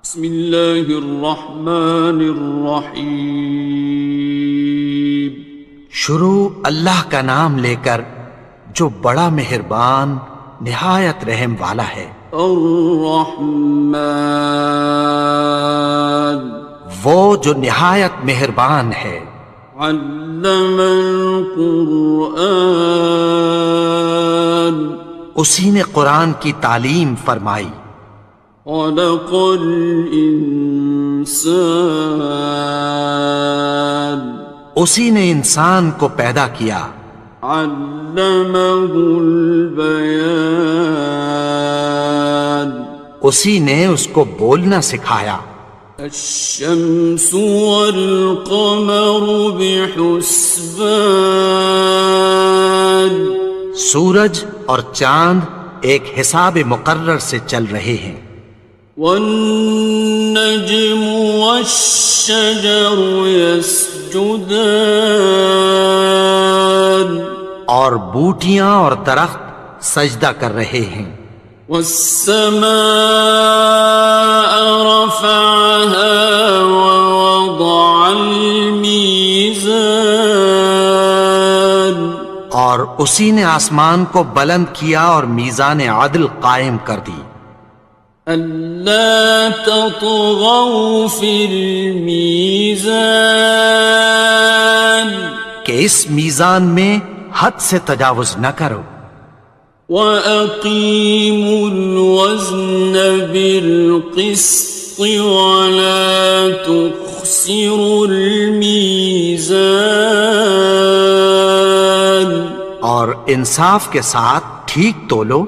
بسم اللہ الرحمن الرحیم۔ شروع اللہ کا نام لے کر جو بڑا مہربان نہایت رحم والا ہے۔ الرحمن، وہ جو نہایت مہربان ہے۔ علم القرآن، اسی نے قرآن کی تعلیم فرمائی۔ خلق الانسان، اسی نے انسان کو پیدا کیا۔ علمہ البیان، اسی نے اس کو بولنا سکھایا۔ الشمس والقمر بحسبان، سورج اور چاند ایک حساب مقرر سے چل رہے ہیں۔ والنجم والشجر يسجدان، اور بوٹیاں اور درخت سجدہ کر رہے ہیں۔ والسماء رفعها ووضع الميزان، اور اسی نے آسمان کو بلند کیا اور میزان عدل قائم کر دی۔ ألا تطغوا في الميزان، کہ اس میزان میں حد سے تجاوز نہ کرو۔ وَأَقِيمُوا الْوَزْنَ بِالْقِسْطِ وَلَا تُخْسِرُوا الْمِيزَانَ، اور انصاف کے ساتھ ٹھیک تولو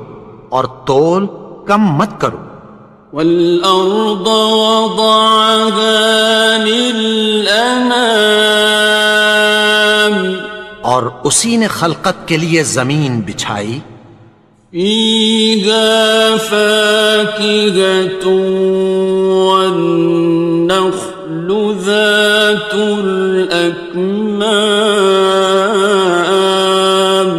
اور تول کم مت کرو۔ وَالْأَرْضَ وَضَعَهَا لِلْأَنَامِ، اور اسی نے خلقت کے لیے زمین بچھائی۔ فِيهَا فَاكِهَةٌ وَالنَّخْلُ ذَاتُ الْأَكْمَامِ،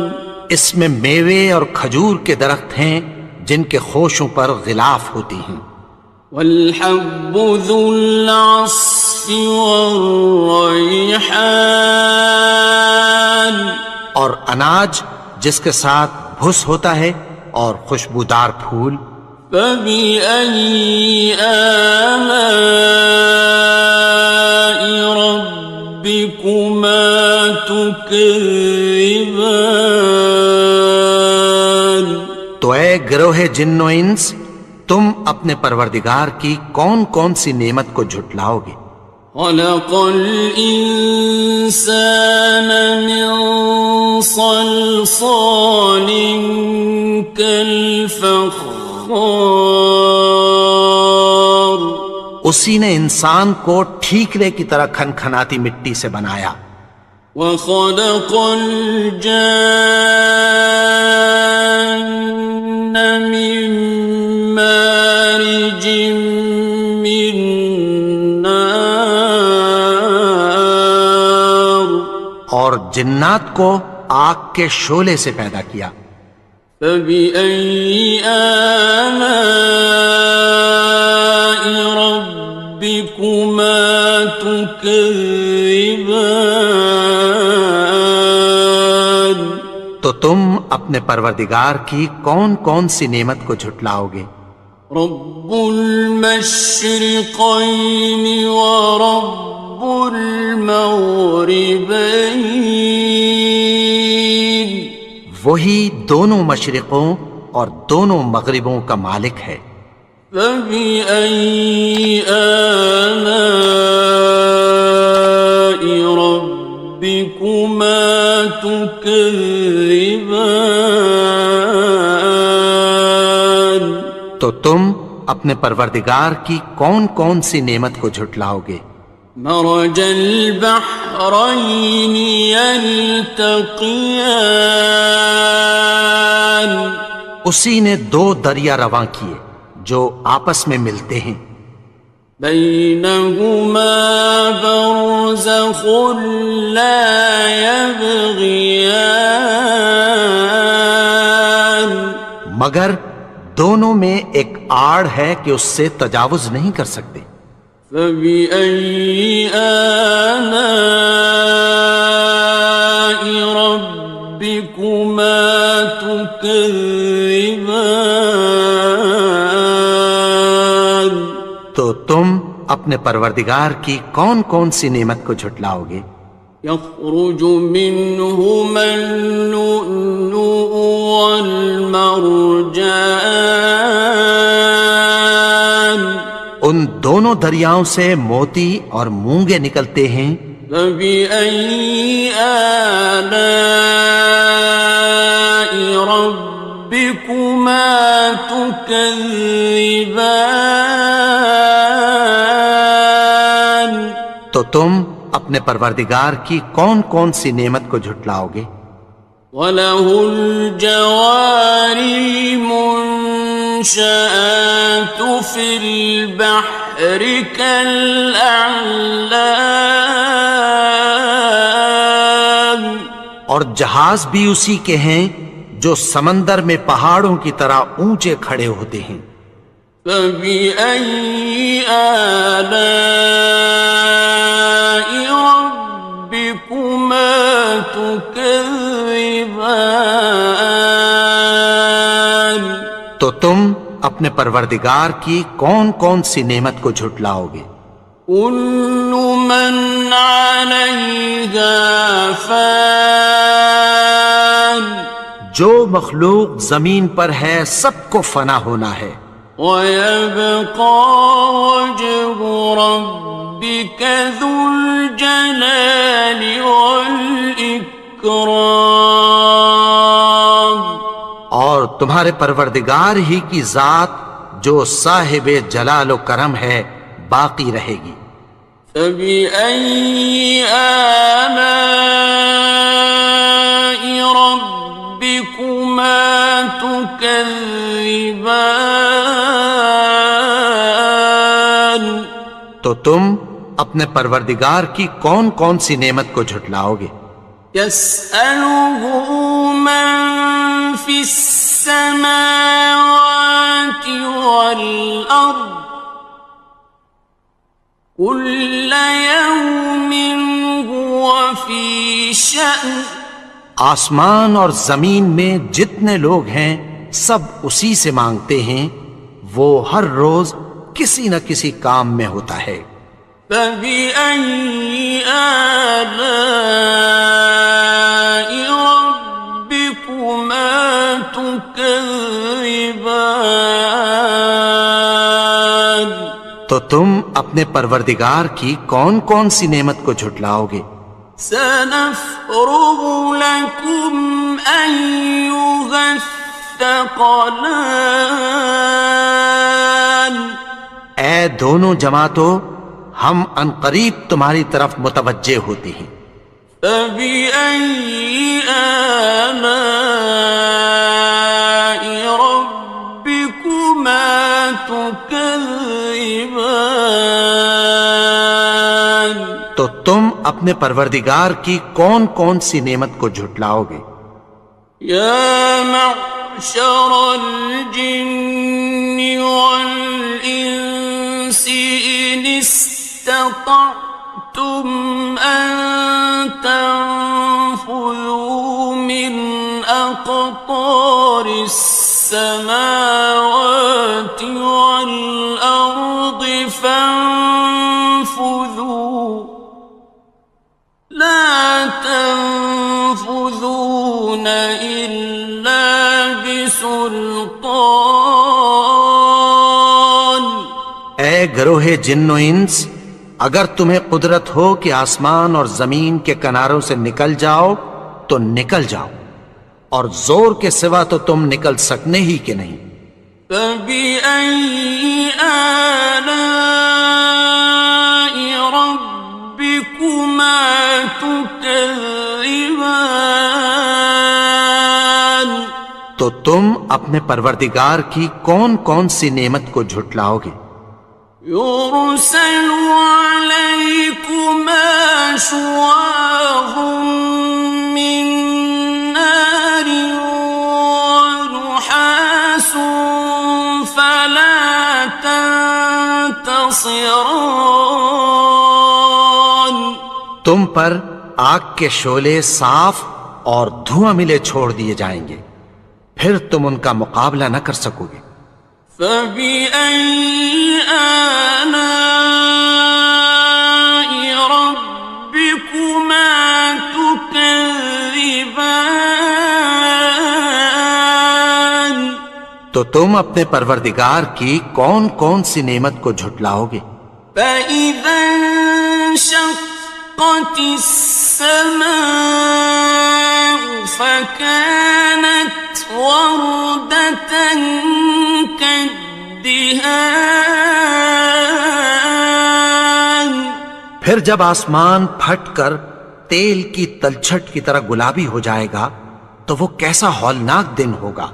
اس میں میوے اور کھجور کے درخت ہیں جن کے خوشوں پر غلاف ہوتی ہیں۔ وَالْحَبُّ ذُو الْعَصْفِ وَالرَّيْحَانِ، اور اناج جس کے ساتھ بھس ہوتا ہے اور خوشبودار پھول۔ فَبِأَيِّ آلَاءِ رَبِّكُمَا تُكَذِّبَانِ، تو اے گروہ جن و انس، تم اپنے پروردگار کی کون کون سی نعمت کو جھٹلاؤ گے؟ خَلَقَ الْإِنسَانَ مِنْ صَلْصَالٍ كَالْفَخَّارِ، اسی نے انسان کو ٹھیکرے کی طرح کھنکھناتی مٹی سے بنایا۔ وَخَلَقَ الْجَانَّ مِن مَّارِجٍ مِّن نَّارٍ، اور جنات کو آگ کے شعلے سے پیدا کیا۔ فَبِأَيِّ آلَاءِ رَبِّكُمَا تُكَذِّبَانِ، تو تم اپنے پروردگار کی کون کون سی نعمت کو جھٹلاؤ گے؟ رب المشرقین ورب المغربین، وہی دونوں مشرقوں اور دونوں مغربوں کا مالک ہے۔ فَبِأَيِّ آلَاءِ رَبِّكُمَا تُكَذِّبَانِ، تو تم اپنے پروردگار کی کون کون سی نعمت کو جھٹلاؤ گے؟ مرج البحرین یلتقیان، اسی نے دو دریا رواں کیے جو آپس میں ملتے ہیں۔ بینہما برزخ لا یبغیان، مگر دونوں میں ایک آڑ ہے کہ اس سے تجاوز نہیں کر سکتے۔ فبأي آلاء ربكما تكذبان؟ تو تم اپنے پروردگار کی کون کون سی نعمت کو جھٹلاؤ گے؟ يخرج منهما اللؤلؤ والمرجان، ان دونوں دریاؤں سے موتی اور مونگے نکلتے ہیں۔ فبأي آلاء ربكما تكذبان؟ تو تم اپنے پروردگار کی کون کون سی نعمت کو جھٹلاؤ گے؟ وَلَهُ الْجَوَارِ الْمُنشَآتُ فِي الْبَحْرِ كَالْأَعْلَامِ، اور جہاز بھی اسی کے ہیں جو سمندر میں پہاڑوں کی طرح اونچے کھڑے ہوتے ہیں۔ فَبِأَيِّ آلَاءِ رَبِّكُمَا تُكَذِّبَانِ؟ تو تم اپنے پروردگار کی کون کون سی نعمت کو جھٹلاؤ گے؟ كُلُّ مَنْ عَلَيْهَا فَانٍ، جو مخلوق زمین پر ہے سب کو فنا ہونا ہے۔ وَيَبْقَى وَجْهُ رَبِّكَ ذُو الْجَلَالِ وَالْإِكْرَامِ، اور تمہارے پروردگار ہی کی ذات جو صاحب جلال و کرم ہے باقی رہے گی۔ فَبِأَيِّ آلَاءِ رَبِّكُمَا تُكَذِّبَانِ؟ تو تم اپنے پروردگار کی کون کون سی نعمت کو جھٹلاؤ گے؟ يَسْأَلُهُ مَن فِي السَّمَاوَاتِ وَالْأَرْضِ كُلَّ يَوْمٍ هُوَ فِي شَأْنٍ، آسمان اور زمین میں جتنے لوگ ہیں سب اسی سے مانگتے ہیں، وہ ہر روز کسی نہ کسی کام میں ہوتا ہے۔ فَبِأَيِّ آلَاءِ رَبِّكُمَا تُكَذِّبَانِ؟ تو تم اپنے پروردگار کی کون کون سی نعمت کو جھٹلاؤ گے؟ سَنَفْرُغُ لَكُمْ أَيُّهَ الثَّقَلَانِ، اے دونوں جماعتوں، ہم عنقریب تمہاری طرف متوجہ ہوتے ہیں۔ فَبِأَيِّ آلَاءِ رَبِّكُمَا تُكَذِّبَانِ؟ تو تم اپنے پروردگار کی کون کون سی نعمت کو جھٹلاؤ گے؟ يَا مَعْشَرَ الْجِنِّ وَالْإِنسِ إِنِ اسْتَطَعْتُمْ أَن تَنفُذُوا مِنْ أَقْطَارِ السَّمَاوَاتِ وَالْأَرْضِ فَانفُذُوا لَا تَنفُذُونَ إِلَّا بِسُلْطَانٍ۔ اے گروہ جن و انس، اگر تمہیں قدرت ہو کہ آسمان اور زمین کے کناروں سے نکل جاؤ تو نکل جاؤ، اور زور کے سوا تو تم نکل سکنے ہی کہ نہیں۔ فَبِأَيِّ آلَاءِ رَبِّكُمَا تُكَذِّبَانِ؟ تو تم اپنے پروردگار کی کون کون سی نعمت کو جھٹلاؤ گے؟ يُرْسَلُ عَلَيْكُمَا شُوَاظٌ مِّن نَّارٍ وَنُحَاسٌ فَلَا خاصران. تم پر آگ کے شعلے صاف اور دھواں ملے چھوڑ دیے جائیں گے، پھر تم ان کا مقابلہ نہ کر سکو گے۔ فَبِأَيِّ آلَاءِ رَبِّكُمَا تُكَذِّبَانِ. تو تم اپنے پروردگار کی کون کون سی نعمت کو جھٹلاؤ گے؟ فَإِذَا انشَقَّتِ السَّمَاءُ فَكَانَتْ وَرْدَةً كَالدِّهَانِ. پھر جب آسمان پھٹ کر تیل کی تلچھٹ کی طرح گلابی ہو جائے گا تو وہ کیسا ہولناک دن ہوگا۔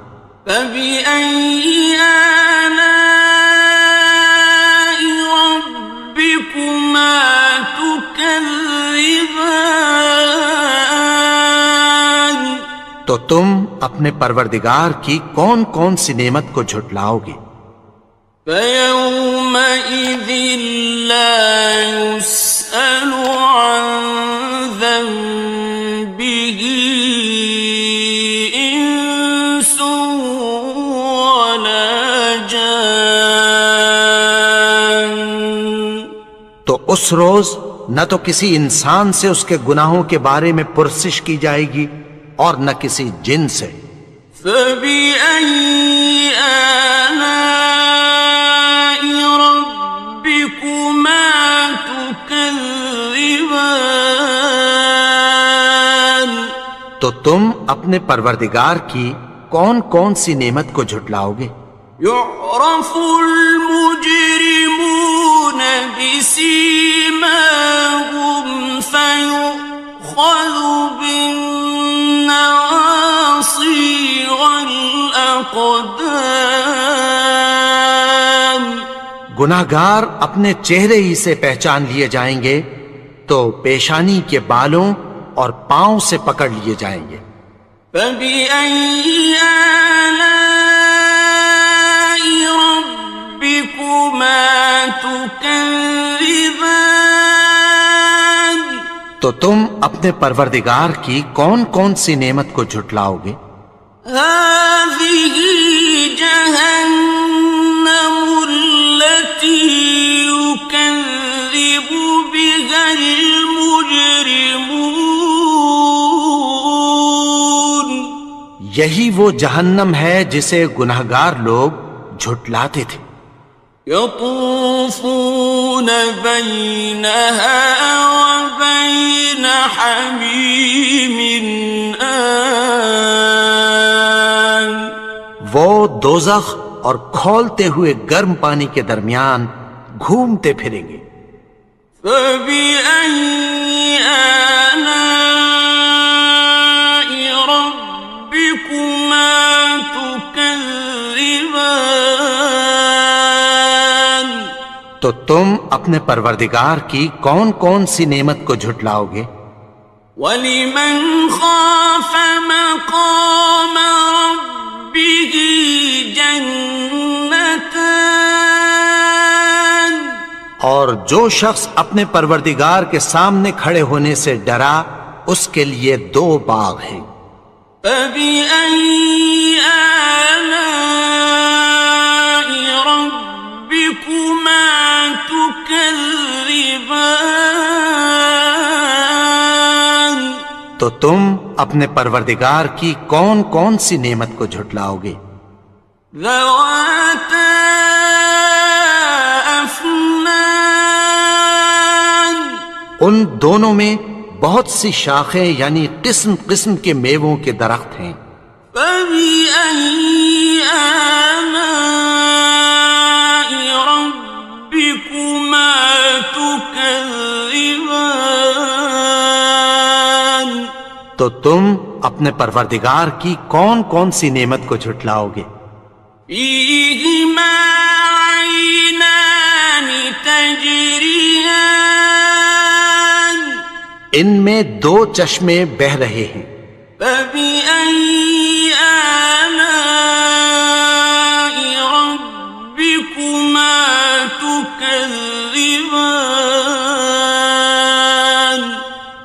فَبِأَيِّ آلَاءِ رَبِّكُمَا تُكَذِّبَانِ. تو تم اپنے پروردگار کی کون کون سی نعمت کو جھٹلاؤ گے؟ فَيَوْمَئِذٍ لَا يُسْأَلُ عَنْ ذَنبِهِ إِنسٌ وَلَا جَانٌ. تو اس روز نہ تو کسی انسان سے اس کے گناہوں کے بارے میں پرسش کی جائے گی اور نہ کسی جن سے۔ فَبِأَيِّ آلَاءِ رَبِّكُمَا تُكَذِّبَانِ. تو تم اپنے پروردگار کی کون کون سی نعمت کو جھٹلاؤ گے؟ يُعْرَفُ الْمُجْرِمُونَ بِسِيمَاهُمْ فَيُؤْخَذُ بِالنَّوَاصِي وَالْأَقْدَامِ. گناہگار اپنے چہرے ہی سے پہچان لیے جائیں گے تو پیشانی کے بالوں اور پاؤں سے پکڑ لیے جائیں گے۔ فَبِأَيِّ آلَاءِ رَبِّكُمَا تُكَذِّبَانِ. تو تم اپنے پروردگار کی کون کون سی نعمت کو جھٹلاؤ گے؟ هَٰذِهِ جَهَنَّمُ الَّتِي يُكَذِّبُ بِهَا الْمُجْرِمُونَ. یہی وہ جہنم ہے جسے گناہگار لوگ جھٹلاتے تھے۔ يَطُوفُونَ بَيْنَهَا وَبَيْنَ حَمِيمٍ آنٍ. وہ دوزخ اور کھولتے ہوئے گرم پانی کے درمیان گھومتے پھریں گے۔ فَبِأَيِّ آلَاءِ رَبِّكُمَا تُكَذِّبَانِ. تو تم اپنے پروردگار کی کون کون سی نعمت کو جھٹلاؤ گے؟ وَلِمَنْ خَافَ مَقَامَ رَبِّهِ جَنَّتَانِ. اور جو شخص اپنے پروردگار کے سامنے کھڑے ہونے سے ڈرا اس کے لیے دو باغ ہیں۔ فَبِأَيِّ آلَاءِ رَبِّكُمَا تُكَذِّبَانِ. تو تم اپنے پروردگار کی کون کون سی نعمت کو جھٹلاؤ گے؟ ذَوَاتَا أَفْنَانٍ. ان دونوں میں بہت سی شاخیں یعنی قسم قسم کے میووں کے درخت ہیں۔ فَبِأَيِّ آلَاءِ رَبِّكُمَا تُكَذِّبَانِ. تو تم اپنے پروردگار کی کون کون سی نعمت کو جھٹلاؤ گے؟ فِيهِمَا عَيْنَانِ تَجْرِيَانِ. ان میں دو چشمے بہہ رہے ہیں۔ فَبِأَيِّ آلَاءِ رَبِّكُمَا تُكَذِّبَانِ.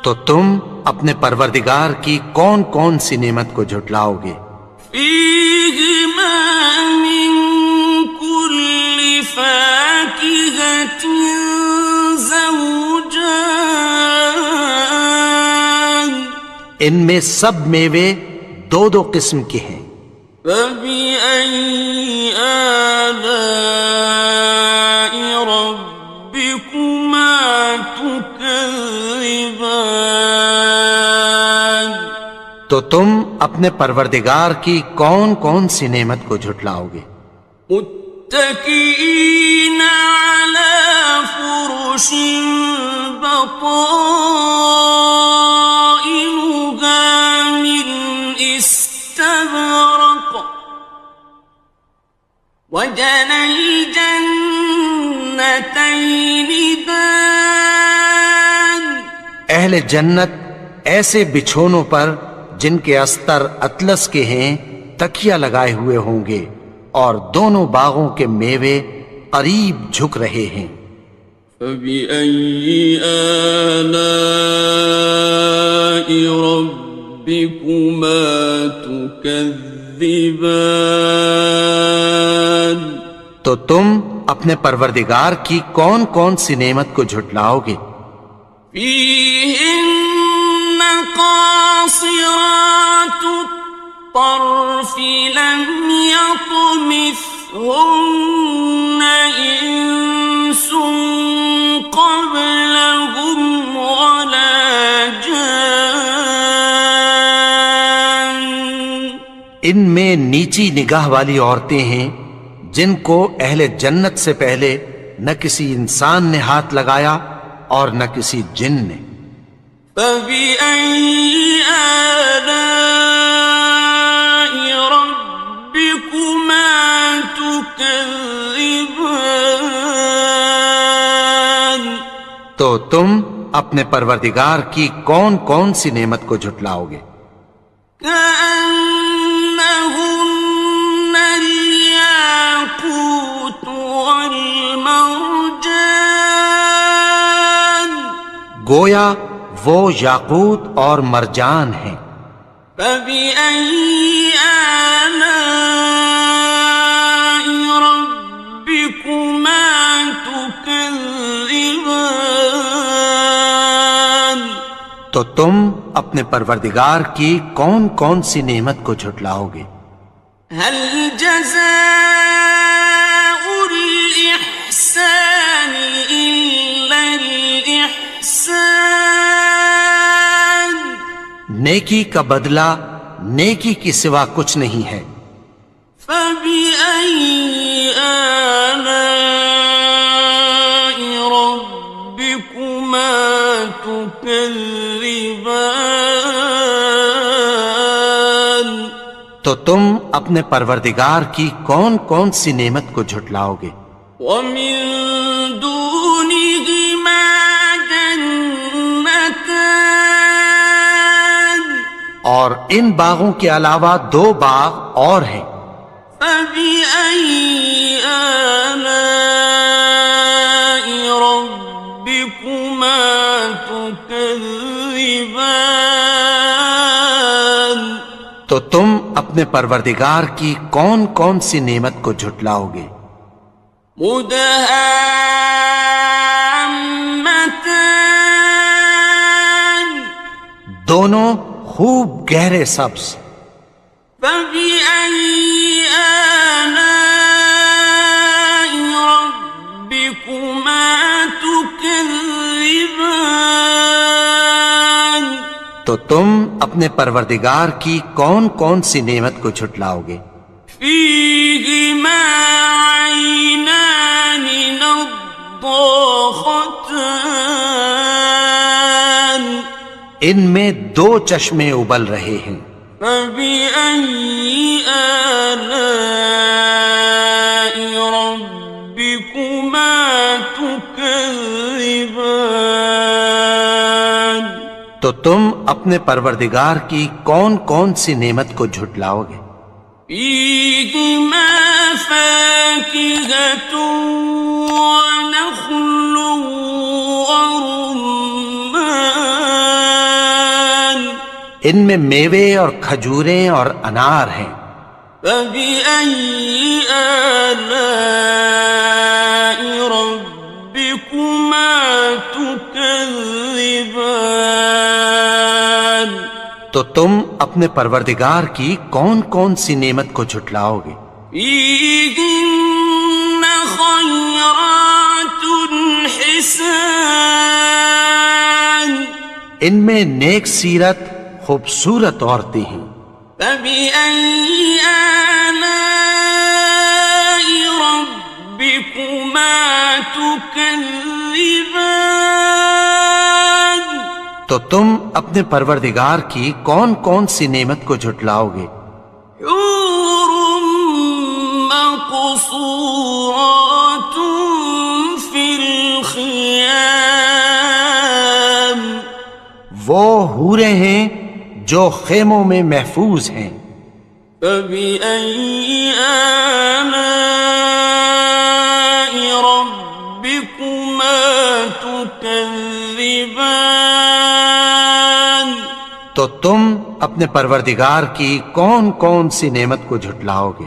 تو تم اپنے پروردگار کی کون کون سی نعمت کو جھٹلاؤ گے؟ فيهما من كل فاكهة زوجان ان میں سب میوے دو دو قسم کے ہیں۔ فبأي آلاء ربكما تكذبان تو تم اپنے پروردگار کی کون کون سی نعمت کو جھٹلاؤ گے؟ متكئين على فرش بطائنها من استبرق وجنى الجنتين دان اہل جنت ایسے بچھونوں پر جن کے استر اطلس کے ہیں تکیہ لگائے ہوئے ہوں گے، اور دونوں باغوں کے میوے قریب جھک رہے ہیں۔ فبأي آلاء ربكما تكذبان تو تم اپنے پروردگار کی کون کون سی نعمت کو جھٹلاؤ گے؟ فيهن قاصرات الطرف لم يطمثهن إنس قبلهم ولا جان ان میں نیچی نگاہ والی عورتیں ہیں جن کو اہل جنت سے پہلے نہ کسی انسان نے ہاتھ لگایا اور نہ کسی جن نے۔ فبأي آلاء ربكما تكذبان تو تم اپنے پروردگار کی کون کون سی نعمت کو جھٹلاؤ گے؟ كأنهن الياقوت والمرجان گویا وہ یاقوت اور مرجان ہیں۔ فبأي آلاء ربكما تكذبان تو تم اپنے پروردگار کی کون کون سی نعمت کو جھٹلاؤ گے؟ هل جزاء الإحسان إلا الإحسان نیکی کا بدلہ نیکی کی سوا کچھ نہیں ہے۔ فبأي آلاء ربكما تكذبان تو تم اپنے پروردگار کی کون کون سی نعمت کو جھٹلاؤ گے؟ ومن دونهما جنتان اور ان باغوں کے علاوہ دو باغ اور ہیں۔ فبأي آلاء ربكما تكذبان تو تم اپنے پروردگار کی کون کون سی نعمت کو جھٹلاؤ گے؟ مدهامتان دونوں خوب گہرے سبز۔ فبأي آلاء ربكما تكذبان تو تم اپنے پروردگار کی کون کون سی نعمت کو جھٹلاؤ گے؟ فيهما عينان نضاختان ان میں دو چشمے ابل رہے ہیں۔ فبأي آلاء ربكما تكذبان تو تم اپنے پروردگار کی کون کون سی نعمت کو جھٹلاؤ گے؟ فيهما فاكهة ونخل ورمان ان میں میوے اور کھجوریں اور انار ہیں۔ فبأي آلاء ربكما تكذبان؟ تو تم اپنے پروردگار کی کون کون سی نعمت کو جھٹلاؤ گے؟ فيهن خيرات حسان، ان میں نیک سیرت خوبصورت عورتیں ہیں۔ فبأي آلاء ربكما تكذبان؟ تو تم اپنے پروردگار کی کون کون سی نعمت کو جھٹلاؤ گے؟ حور مقصورات في الخيام، وہ حوریں ہیں جو خیموں میں محفوظ ہیں۔ فبأي آلاء ربكما تكذبان؟ تو تم اپنے پروردگار کی کون کون سی نعمت کو جھٹلاؤ گے؟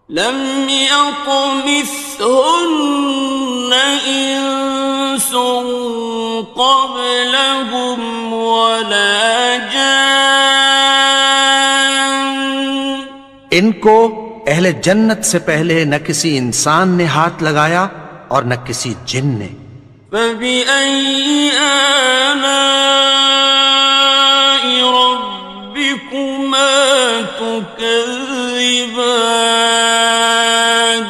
لم يطمثهن إنس قبلهم ولا جان، ان کو اہل جنت سے پہلے نہ کسی انسان نے ہاتھ لگایا اور نہ کسی جن نے۔ فبأي آلاء ربكما تكذبان؟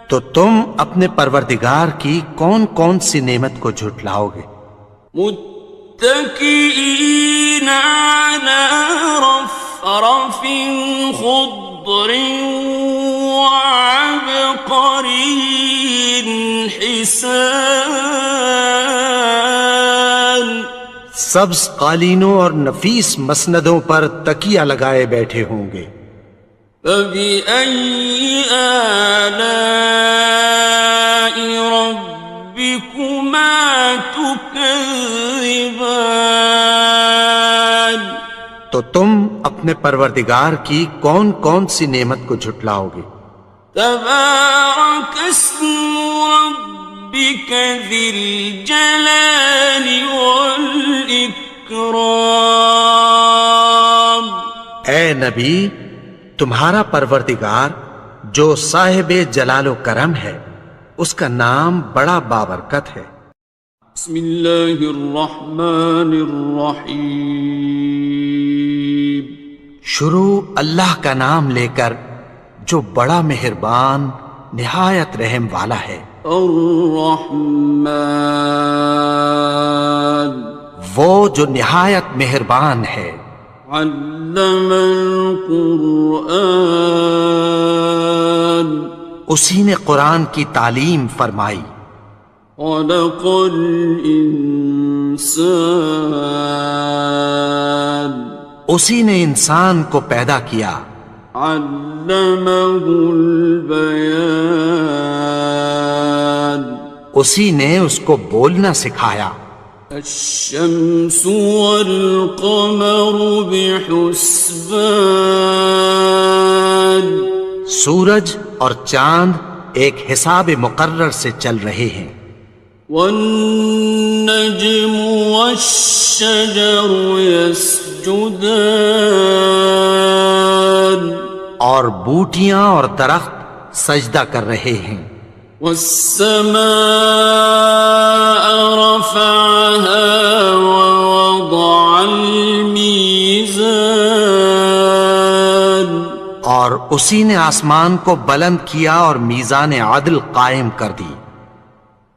تو تم اپنے پروردگار کی کون کون سی نعمت کو جھٹلاؤ گے؟ متكئين على رفرف خضر وعبقري حسان، سبز قالینوں اور نفیس مسندوں پر تکیہ لگائے بیٹھے ہوں گے۔ فبأي آلاء ربكما تكذبان؟ تو تم اپنے پروردگار کی کون کون سی نعمت کو جھٹلاؤ گے؟ تبارك اسم ربك ذي الجلال والإكرام۔ اے نبی، تمہارا پروردگار جو صاحب جلال و کرم ہے، اس کا نام بڑا بابرکت ہے۔ بسم اللہ الرحمن الرحیم، شروع اللہ کا نام لے کر جو بڑا مہربان نہایت رحم والا ہے۔ الرحمن، وہ جو نہایت مہربان ہے۔ علم القرآن، اسی نے قرآن کی تعلیم فرمائی۔ خلق الانسان، اسی نے انسان کو پیدا کیا۔ علمہ البیان، اسی نے اس کو بولنا سکھایا۔ الشمس والقمر بحسبان، سورج اور چاند ایک حساب مقرر سے چل رہے ہیں۔ والنجم والشجر يسجدان، اور بوٹیاں اور درخت سجدہ کر رہے ہیں۔ والسماء رفعها ووضع الميزان، اور اسی نے آسمان کو بلند کیا اور میزان عدل قائم کر دی۔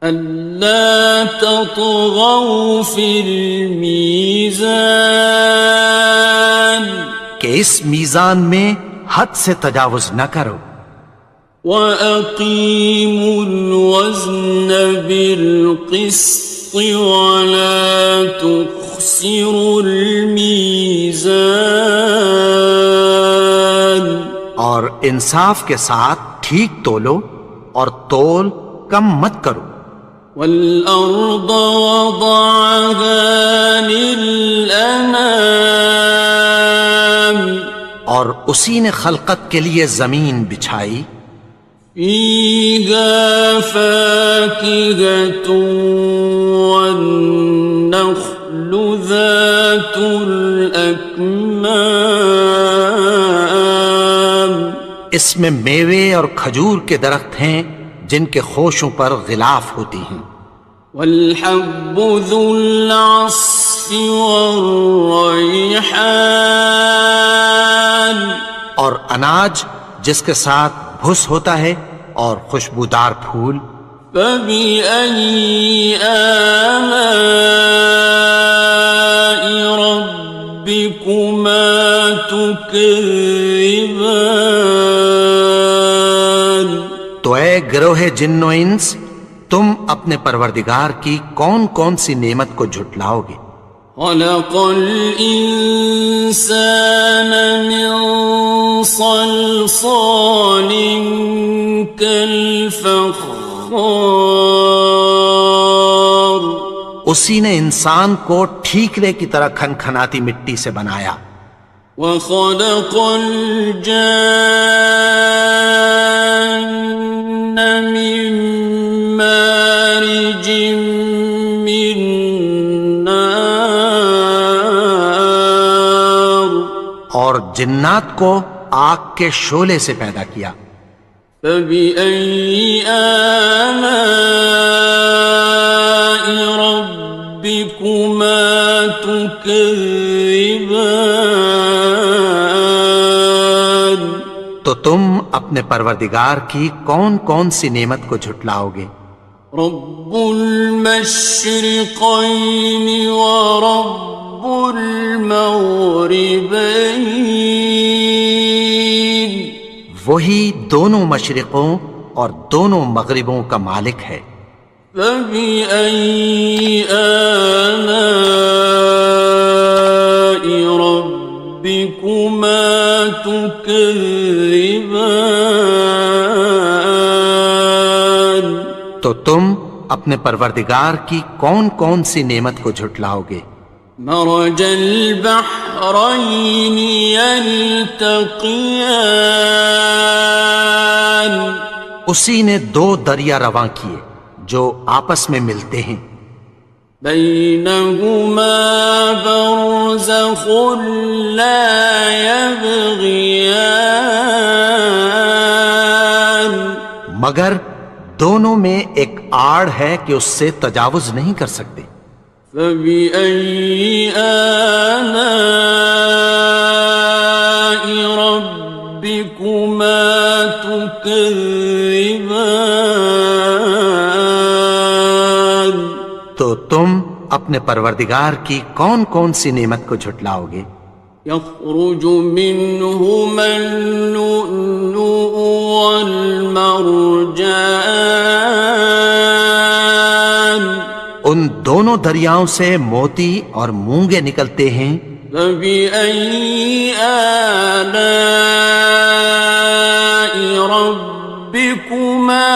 ألا تطغوا في الميزان، کہ اس میزان میں حد سے تجاوز نہ کرو۔ وَأَقِيمُوا الْوَزْنَ بِالْقِسْطِ وَلَا تُخْسِرُوا الْمِيزَانَ، اور انصاف کے ساتھ ٹھیک تولو اور تول کم مت کرو۔ وَالْأَرْضَ وَضَعَهَا لِلْأَنَامِ، اور اسی نے خلقت کے لیے زمین بچھائی، فيها فاكهة والنخل ذات الأكمام، اس میں میوے اور کھجور کے درخت ہیں جن کے خوشوں پر غلاف ہوتی ہیں، والحب ذو العصف والريحان، اور اناج جس کے ساتھ بھس ہوتا ہے اور خوشبودار پھول۔ فبأي آلاء ربكما تكذبان؟ تو اے گروہ جن و انس، تم اپنے پروردگار کی کون کون سی نعمت کو جھٹلاؤ گے؟ خلق الإنسان من صلصال كالفخار، اسی نے انسان کو ٹھیکرے کی طرح کھنکھناتی مٹی سے بنایا، وخلق الجان من مارج من نار، اور جنات کو آگ کے شعلے سے پیدا کیا۔ فبأي آلاء ربكما تكذبان؟ تو تم اپنے پروردگار کی کون کون سی نعمت کو جھٹلاؤ گے؟ رب المشرقين ورب المغربين، وہی دونوں مشرقوں اور دونوں مغربوں کا مالک ہے۔ فبأي آلاء ربكما تكذبان؟ تو تم اپنے پروردگار کی کون کون سی نعمت کو جھٹلاؤ گے؟ مرج البحرين يلتقيان، اسی نے دو دریا رواں کیے جو آپس میں ملتے ہیں، بينهما برزخ لا يبغيان، مگر دونوں میں ایک آڑ ہے کہ اس سے تجاوز نہیں کر سکتے۔ فبأي آلاء ربكما تكذبان؟ تو تم اپنے پروردگار کی کون کون سی نعمت کو جھٹلاؤ گے؟ يخرج منهما اللؤلؤ والمرجان، ان دونوں دریاؤں سے موتی اور مونگے نکلتے ہیں۔ فبأي آلاء ربكما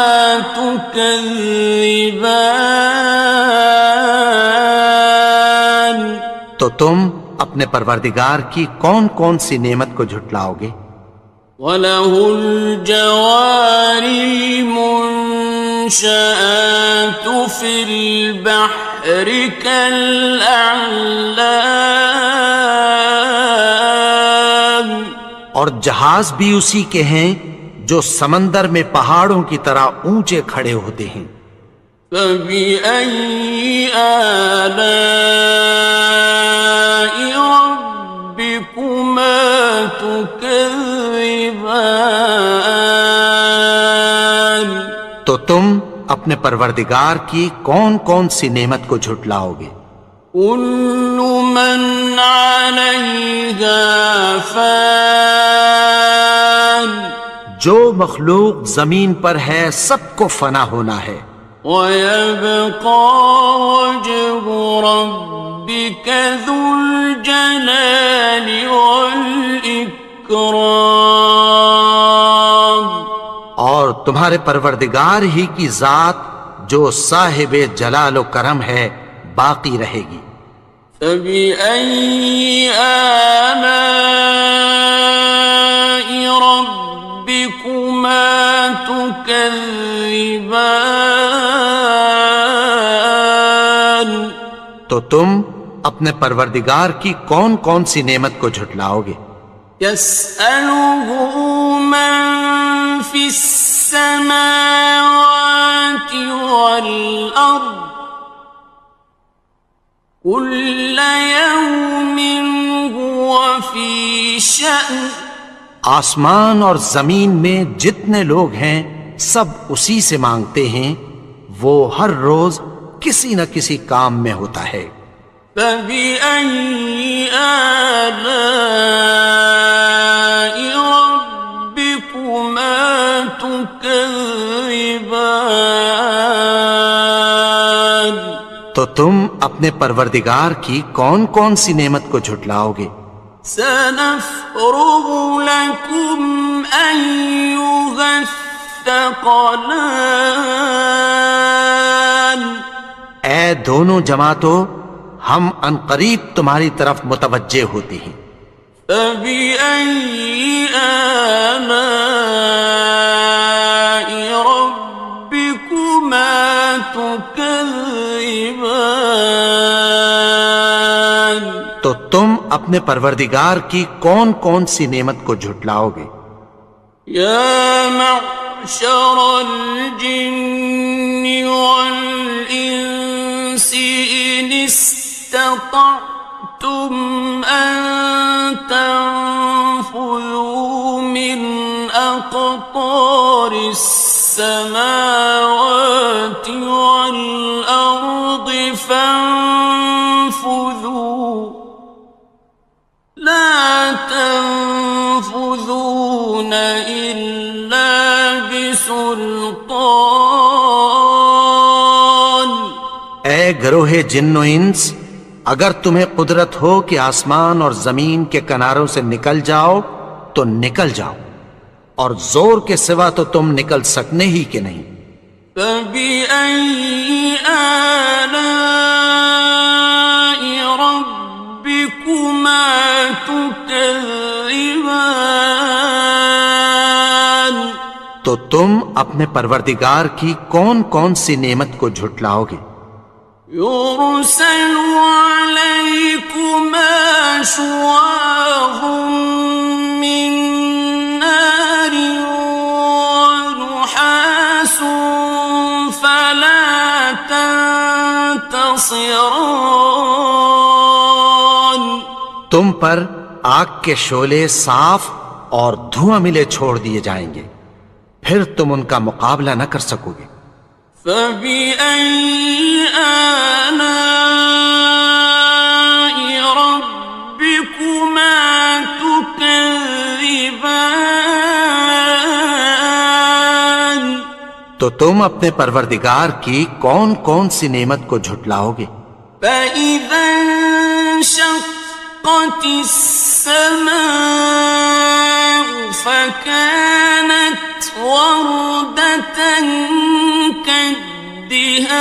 تكذبان؟ تو تم اپنے پروردگار کی کون کون سی نعمت کو جھٹلاؤ گے؟ وَلَهُ الْجَوَارِ الْمُنشَآتُ فِي الْبَحْرِ كَالْأَعْلَامِ، اور جہاز بھی اسی کے ہیں جو سمندر میں پہاڑوں کی طرح اونچے کھڑے ہوتے ہیں۔ فبأي آلاء ربكما تكذبان؟ تو تم اپنے پروردگار کی کون کون سی نعمت کو جھٹلاؤ گے؟ كل من عليها فان، جو مخلوق زمین پر ہے سب کو فنا ہونا ہے، ويبقى وجه ربك ذو الجلال والإكرام، اور تمہارے پروردگار ہی کی ذات جو صاحب جلال و کرم ہے باقی رہے گی۔ فبأي آلاء ربكما تكذبان تو تم اپنے پروردگار کی کون کون سی نعمت کو جھٹلاؤ گے؟ يسأله من في السماوات والأرض كل يوم هو في شأن آسمان اور زمین میں جتنے لوگ ہیں سب اسی سے مانگتے ہیں، وہ ہر روز کسی نہ کسی کام میں ہوتا ہے۔ فبأي آلاء ربكما تكذبان تو تم اپنے پروردگار کی کون کون سی نعمت کو جھٹلاؤ گے؟ سنفرغ لكم أيها الثقلان اے دونوں جماعتوں، ہم عنقریب تمہاری طرف متوجہ ہوتے ہیں۔ فبأي آلاء ربكما تكذبان تو تم اپنے پروردگار کی کون کون سی نعمت کو جھٹلاؤ گے؟ يا معشر الجن والإنس إن استطعتم أن تنفذوا من أقطار السماوات والأرض فانفذوا لا تنفذون إلا بسلطان اے گروہ جن و انس، اگر تمہیں قدرت ہو کہ آسمان اور زمین کے کناروں سے نکل جاؤ تو نکل جاؤ، اور زور کے سوا تو تم نکل سکنے ہی کہ نہیں۔ فبأي آلاء ربكما تكذبان تو تم اپنے پروردگار کی کون کون سی نعمت کو جھٹلاؤ گے؟ يرسل عليكما شواظ من نار ونحاس فلا تنتصران تم پر آگ کے شعلے صاف اور دھواں ملے چھوڑ دیے جائیں گے، پھر تم ان کا مقابلہ نہ کر سکو گے۔ فبأي آلاء ربكما تكذبان تو تم اپنے پروردگار کی کون کون سی نعمت کو جھٹلاؤ گے؟ فإذا انشقت السماء فكانت وردة كالدهان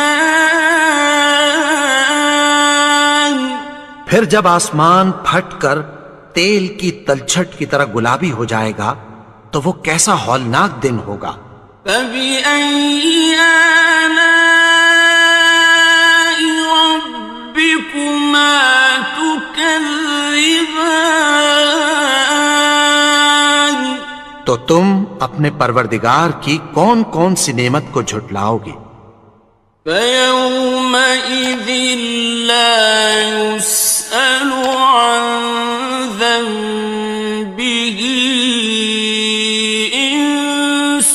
پھر جب آسمان پھٹ کر تیل کی تلچھٹ کی طرح گلابی ہو جائے گا تو وہ کیسا ہولناک دن ہوگا۔ فبأي آلاء ربكما تكذبان تو تم اپنے پروردگار کی کون کون سی نعمت کو جھٹلاؤ گے؟ فيومئذ لا يسأل عن ذنبه إنس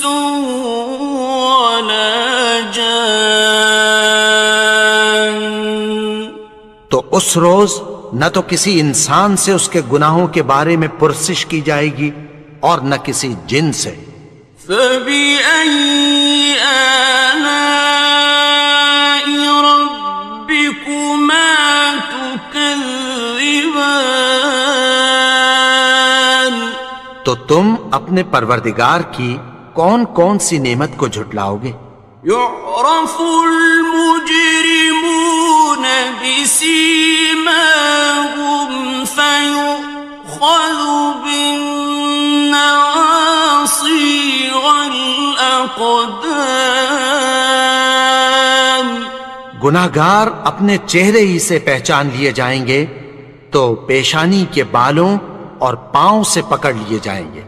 ولا جان تو اس روز نہ تو کسی انسان سے اس کے گناہوں کے بارے میں پرسش کی جائے گی اور نہ کسی جن سے۔ فبأي آلاء ربكما تكذبان تو تم اپنے پروردگار کی کون کون سی نعمت کو جھٹلاؤ گے؟ يعرف المجرمون بسيماهم فيؤخذ بالنواصي گناہگار اپنے چہرے ہی سے پہچان لیے جائیں گے تو پیشانی کے بالوں اور پاؤں سے پکڑ لیے جائیں گے۔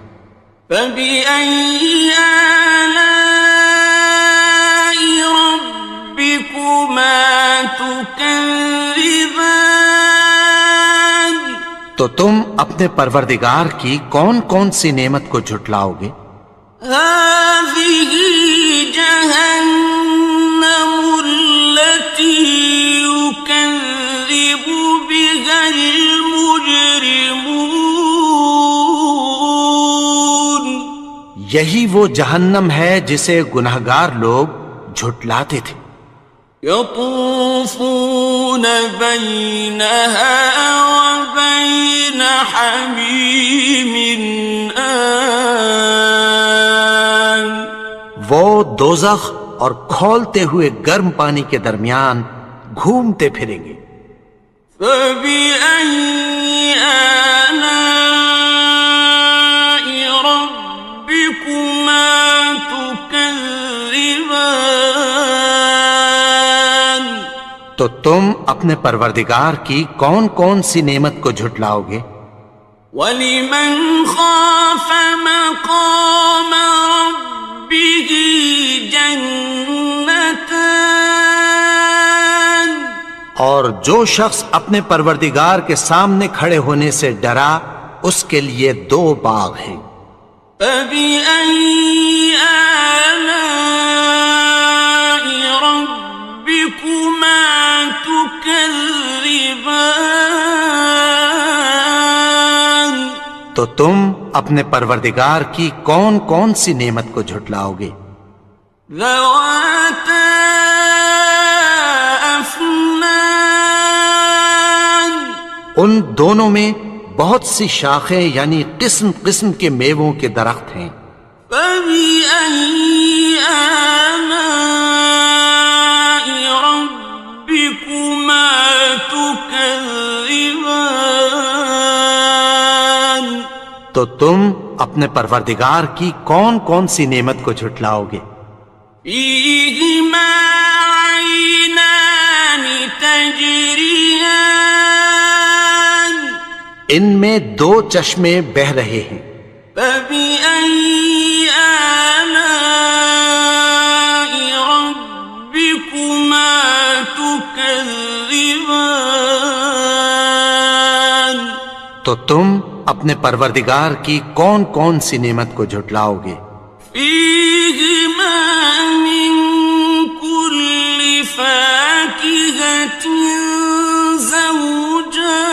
فَبِأَيِّ آلَاءِ رَبِّكُمَا تُكَذِّبَانِ؟ تو تم اپنے پروردگار کی کون کون سی نعمت کو جھٹلاؤ گے؟ هَٰذِهِ جَهَنَّمُ الَّتِي يُكَذِّبُ بِهَا الْمُجْرِمُونَ۔ یہی وہ جہنم ہے جسے گناہگار لوگ جھٹلاتے تھے۔ يطوفون بينها وبين حميم آن۔ وہ دوزخ اور کھولتے ہوئے گرم پانی کے درمیان گھومتے پھریں گے۔ فبأي آلاء ربكما تكذبان؟ تو تم اپنے پروردگار کی کون کون سی نعمت کو جھٹلاؤ گے؟ وَلِمَنْ خَافَ مَقَامَ رَبِّهِ جَنَّتَانِ؟ اور جو شخص اپنے پروردگار کے سامنے کھڑے ہونے سے ڈرا اس کے لیے 2 باغ ہیں۔ فَبِأَيِّ آلَاءِ رَبِّكُمَا تُكَذِّبَانِ؟ تو تم اپنے پروردگار کی کون کون سی نعمت کو جھٹلاؤ گے؟ ذَوَاتَا أَفْنَانٍ۔ ان دونوں میں بہت سی شاخیں یعنی قسم قسم کے میووں کے درخت ہیں۔ فَبِأَيِّ آلَاءِ رَبِّكُمَا تُكَذِّبَانِ؟ تو تم اپنے پروردگار کی کون کون سی نعمت کو جھٹلاؤ گے؟ فِيهِمَا عَيْنَانِ تَجْرِيَانِ۔ ان میں 2 چشمے بہہ رہے ہیں۔ فَبِأَيِّ آلَاءِ رَبِّكُمَا تُكَذِّبَانِ؟ تو تم اپنے پروردگار کی کون کون سی نعمت کو جھٹلاؤ گے؟ فِيهِمَا مِن كُلِّ فَاكِهَةٍ زَوْجَانِ۔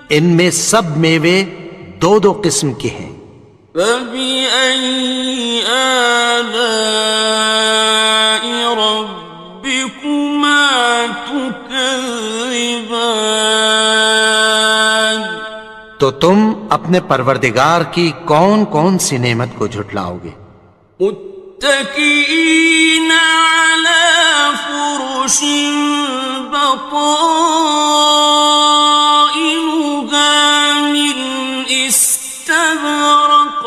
ان میں سب میوے 2 قسم کے ہیں۔ فَبِأَيِّ آلَاءِ رَبِّكُمَا تُكَذِّبَانِ؟ تو تم اپنے پروردگار کی کون کون سی نعمت کو جھٹلاؤ گے؟ متكئين على فرش بطائنها من استبرق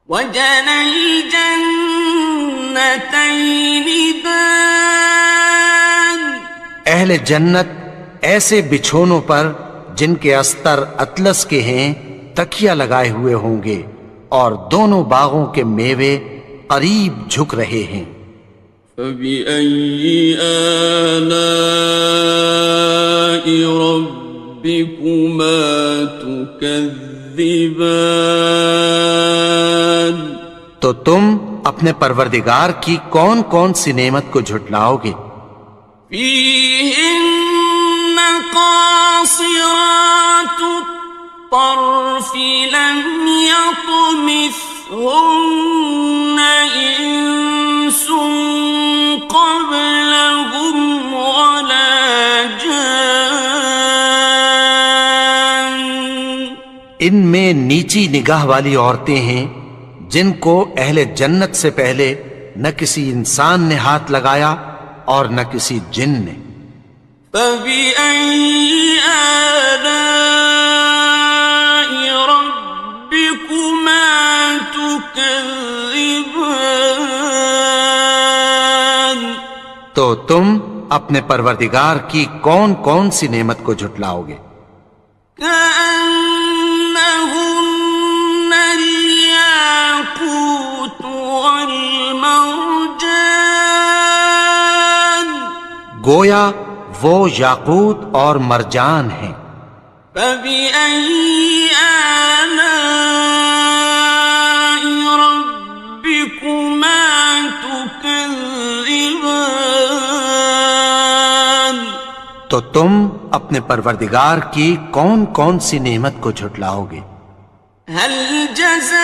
وجنى الجنتين دان۔ اہل جنت ایسے بچھونوں پر جن کے استر اطلس کے ہیں تکیہ لگائے ہوئے ہوں گے اور دونوں باغوں کے میوے قریب جھک رہے ہیں۔ فَبِأَيِّ آلَاءِ رَبِّكُمَا تُكَذِّبَانِ؟ تو تم اپنے پروردگار کی کون کون سی نعمت کو جھٹلاؤ گے؟ فِيهِنَّ قَاصِرَاتُ الطَّرْفِ لَمْ يَطْمِثْهُنَّ إِنسٌ قَبْلَهُمْ وَلَا جَانٌّ۔ ان میں نیچی نگاہ والی عورتیں ہیں جن کو اہل جنت سے پہلے نہ کسی انسان نے ہاتھ لگایا اور نہ کسی جن نے۔ فَبِأَيِّ آلَاءِ رَبِّكُمَا تُكَذِّبَانِ؟ تو تم اپنے پروردگار کی کون کون سی نعمت کو جھٹلاؤ گے؟ كأنهن الياقوت والمرجان گویا وہ یاقوت اور مرجان ہیں۔ فبأي آلاء ربكما تكذبان تو تم اپنے پروردگار کی کون کون سی نعمت کو جھٹلاؤ گے؟ هل جزاء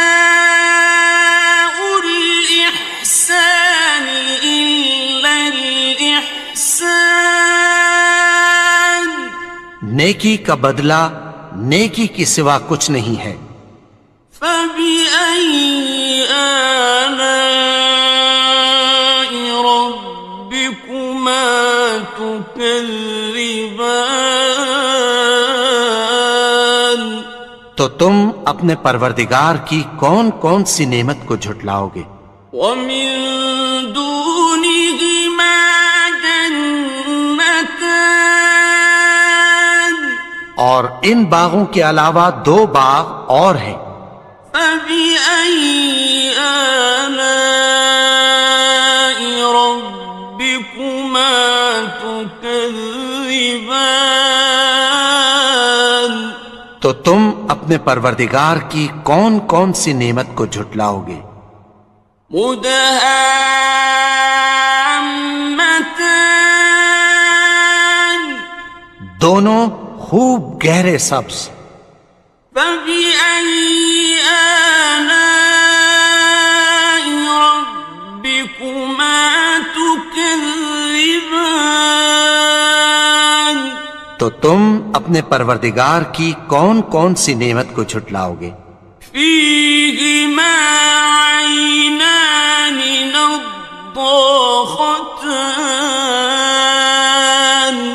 الإحسان إلا الإحسان نیکی کا بدلہ نیکی کی سوا کچھ نہیں ہے۔ فبأي آلاء ربكما تكذبان تو تم اپنے پروردگار کی کون کون سی نعمت کو جھٹلاؤ گے؟ ومن دونهما جنتان اور ان باغوں کے علاوہ دو باغ اور ہیں۔ فبأي آلاء ربكما تكذبان تو تم اپنے پروردگار کی کون کون سی نعمت کو جھٹلاؤ گے؟ مدهامتان دونوں خوب گہرے سبز۔ فبأي آلاء ربكما تكذبان تو تم اپنے پروردگار کی کون کون سی نعمت کو جھٹلاؤ گے؟ فيهما عينان نضاختان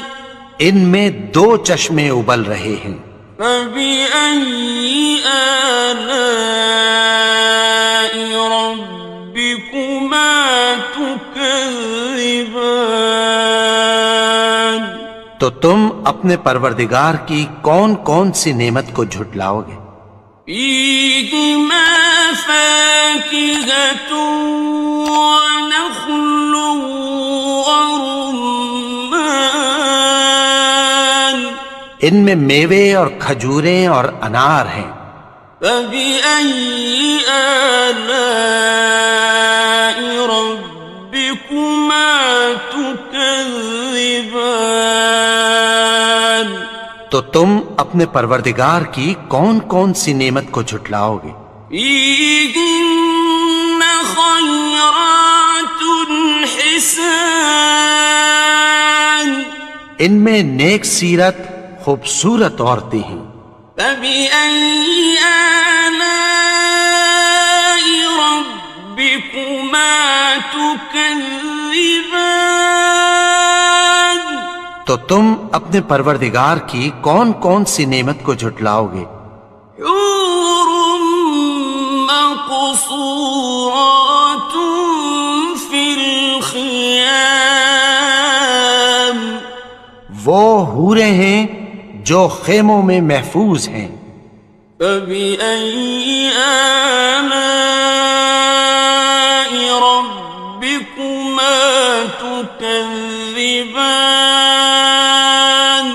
ان میں دو چشمے ابل رہے ہیں۔ فبأي آلاء ربكما تكذبان تو تم اپنے پروردگار کی کون کون سی نعمت کو جھٹلاؤ گے؟ فيهما فاكهة ونخل ورمان ان میں میوے اور کھجوریں اور انار ہیں۔ فبأي آلاء ربكما تكذبان تو تم اپنے پروردگار کی کون کون سی نعمت کو جھٹلاؤ گے؟ فيهن خيرات حسان ان میں نیک سیرت خوبصورت عورتیں ہیں۔ فبأي آلاء ربكما تكذبان تو تم اپنے پروردگار کی کون کون سی نعمت کو جھٹلاؤ گے؟ حور مقصورات في الخيام وہ حوریں ہیں جو خیموں میں محفوظ ہیں۔ فبأي آلاء ربكما تكذبان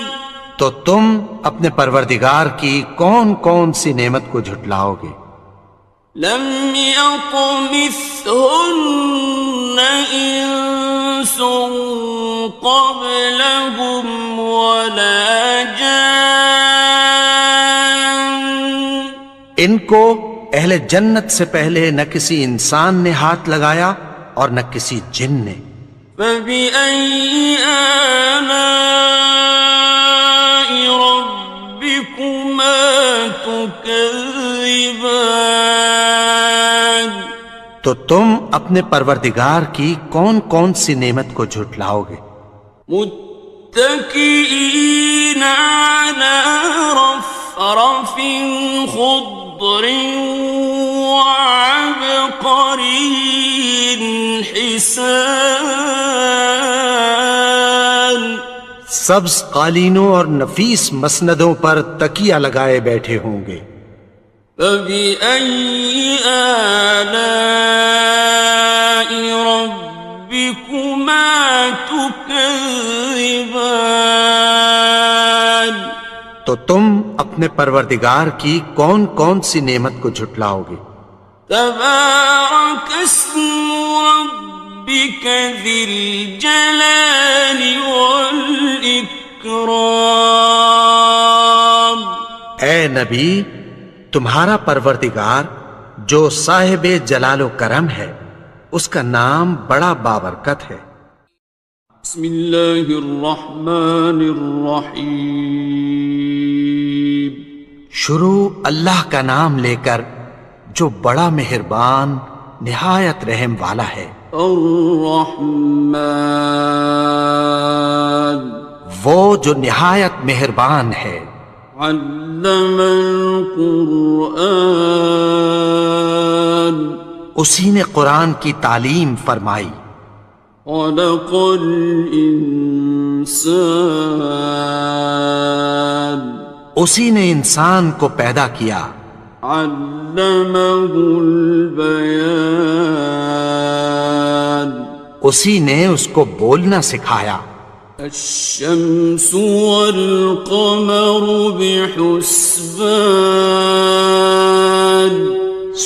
تو تم اپنے پروردگار کی کون کون سی نعمت کو جھٹلاؤ گے؟ لم يطمثهن إنس قبلهم ولا جان ان کو اہل جنت سے پہلے نہ کسی انسان نے ہاتھ لگایا اور نہ کسی جن نے۔ فبأي آلاء ربكما تكذبان تو تم اپنے پروردگار کی کون کون سی نعمت کو جھٹلاؤ گے؟ متكئين على رفرف خضر وعبقري حسان سبز قالینوں اور نفیس مسندوں پر تکیہ لگائے بیٹھے ہوں گے. فبأي آلاء ربكما تكذبان. تو تم اپنے پروردگار کی کون کون سی نعمت کو جھٹلاؤ گے؟ تبارك اسم ربك ذي الجلال والإكرام. اے نبی، تمہارا پروردگار جو صاحب جلال و کرم ہے، اس کا نام بڑا بابرکت ہے. بسم اللہ الرحمن الرحیم. شروع اللہ کا نام لے کر جو بڑا مہربان نہایت رحم والا ہے. الرحمن، وہ جو نہایت مہربان ہے. علم القرآن، اسی نے قرآن کی تعلیم فرمائی. خلق الانسان، اسی نے انسان کو پیدا کیا. علمہ البیان، اسی نے اس کو بولنا سکھایا. الشمس والقمر بحسبان،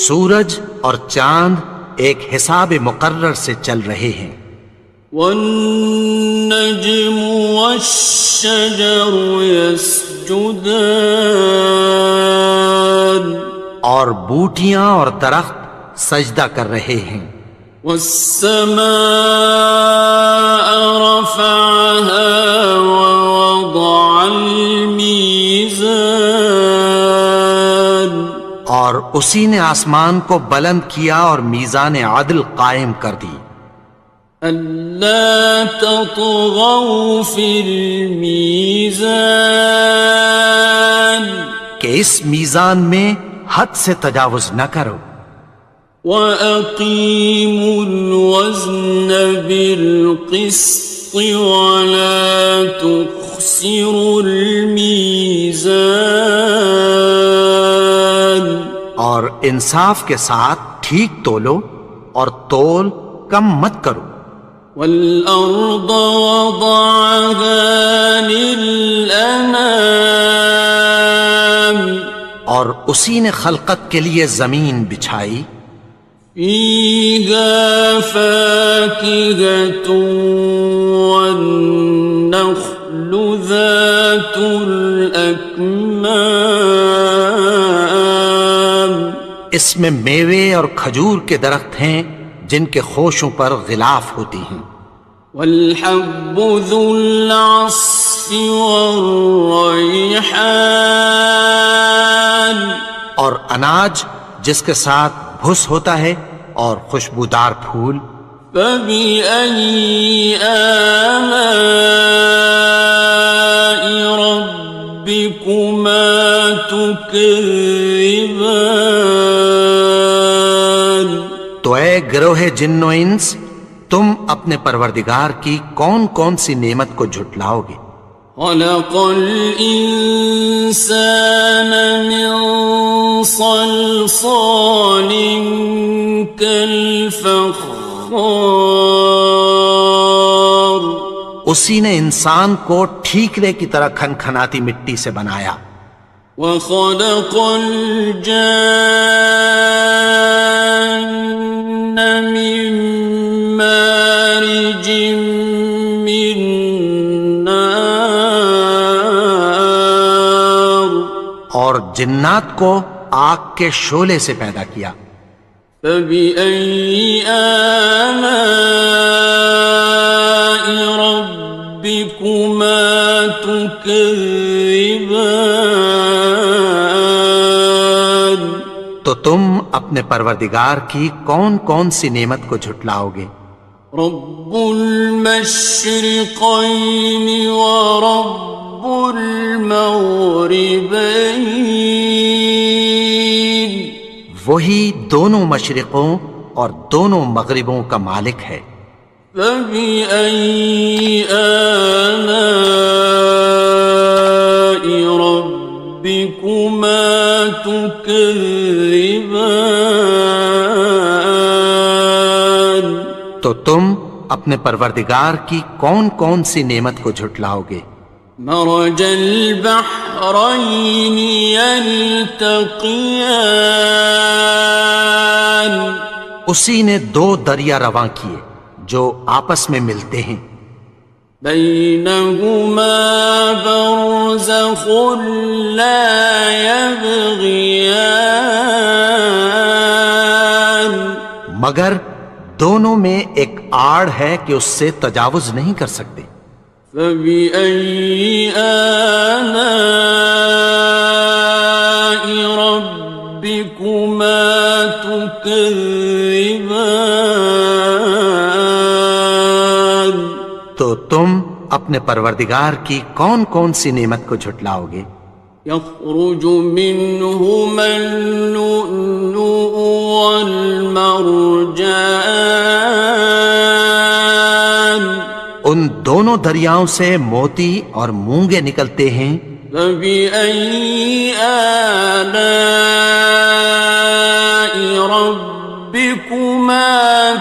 سورج اور چاند ایک حساب مقرر سے چل رہے ہیں. والنجم والشجر يسجدان، اور بوٹیاں اور درخت سجدہ کر رہے ہیں. والسماء رفعها ووضع الميزان، اور اسی نے آسمان کو بلند کیا اور میزان عدل قائم کر دی. ألا تطغوا في الميزان، کہ اس میزان میں حد سے تجاوز نہ کرو. وَأَقِيمُوا الْوَزْنَ بِالْقِسْطِ وَلَا تُخْسِرُوا الْمِيزَانَ، اور انصاف کے ساتھ ٹھیک تولو اور تول کم مت کرو. وَالْأَرْضَ وَضَعَهَا لِلْأَنَامِ، اور اسی نے خلقت کے لیے زمین بچھائی. فِيهَا فَاكِهَةٌ وَالنَّخْلُ ذَاتُ الْأَكْمَامِ، اس میں میوے اور کھجور کے درخت ہیں جن کے خوشوں پر غلاف ہوتی ہیں. وَالْحَبُّ ذُو الْعَصْفِ وَالرَّيْحَانِ، اور اناج جس کے ساتھ بھس ہوتا ہے اور خوشبودار پھول. فَبِأَيِّ آلَاءِ رَبِّكُمَا تُكَذِّبَانِ. تو اے گروہ جن و انس، تم اپنے پروردگار کی کون کون سی نعمت کو جھٹلاؤ گے؟ خلق الإنسان من صلصال كالفخار، اسی نے انسان کو ٹھیکرے کی طرح کھنکھناتی مٹی سے بنایا. وخلق الجان من مارج من نار، اور جنات کو آگ کے شعلے سے پیدا کیا. فبأي آلاء ربكما تكذبان. تو تم اپنے پروردگار کی کون کون سی نعمت کو جھٹلاؤ گے؟ رب المشرقين ورب المغربين، وہی دونوں مشرقوں اور دونوں مغربوں کا مالک ہے. فبأي آلاء ربكما تكذبان؟ تو تم اپنے پروردگار کی کون کون سی نعمت کو جھٹلاؤ گے؟ مرج البحرين يلتقيان اسی نے دو دریا رواں کیے جو آپس میں ملتے ہیں، بينهما برزخ لا يبغيان مگر دونوں میں ایک آڑ ہے کہ اس سے تجاوز نہیں کر سکتے۔ فبأي آلاء ربكما تكذبان؟ تو تم اپنے پروردگار کی کون کون سی نعمت کو جھٹلاؤ گے؟ يخرج منهما اللؤلؤ والمرجان ان دونوں دریاؤں سے موتی اور مونگے نکلتے ہیں۔ فبأي آلاء ربكما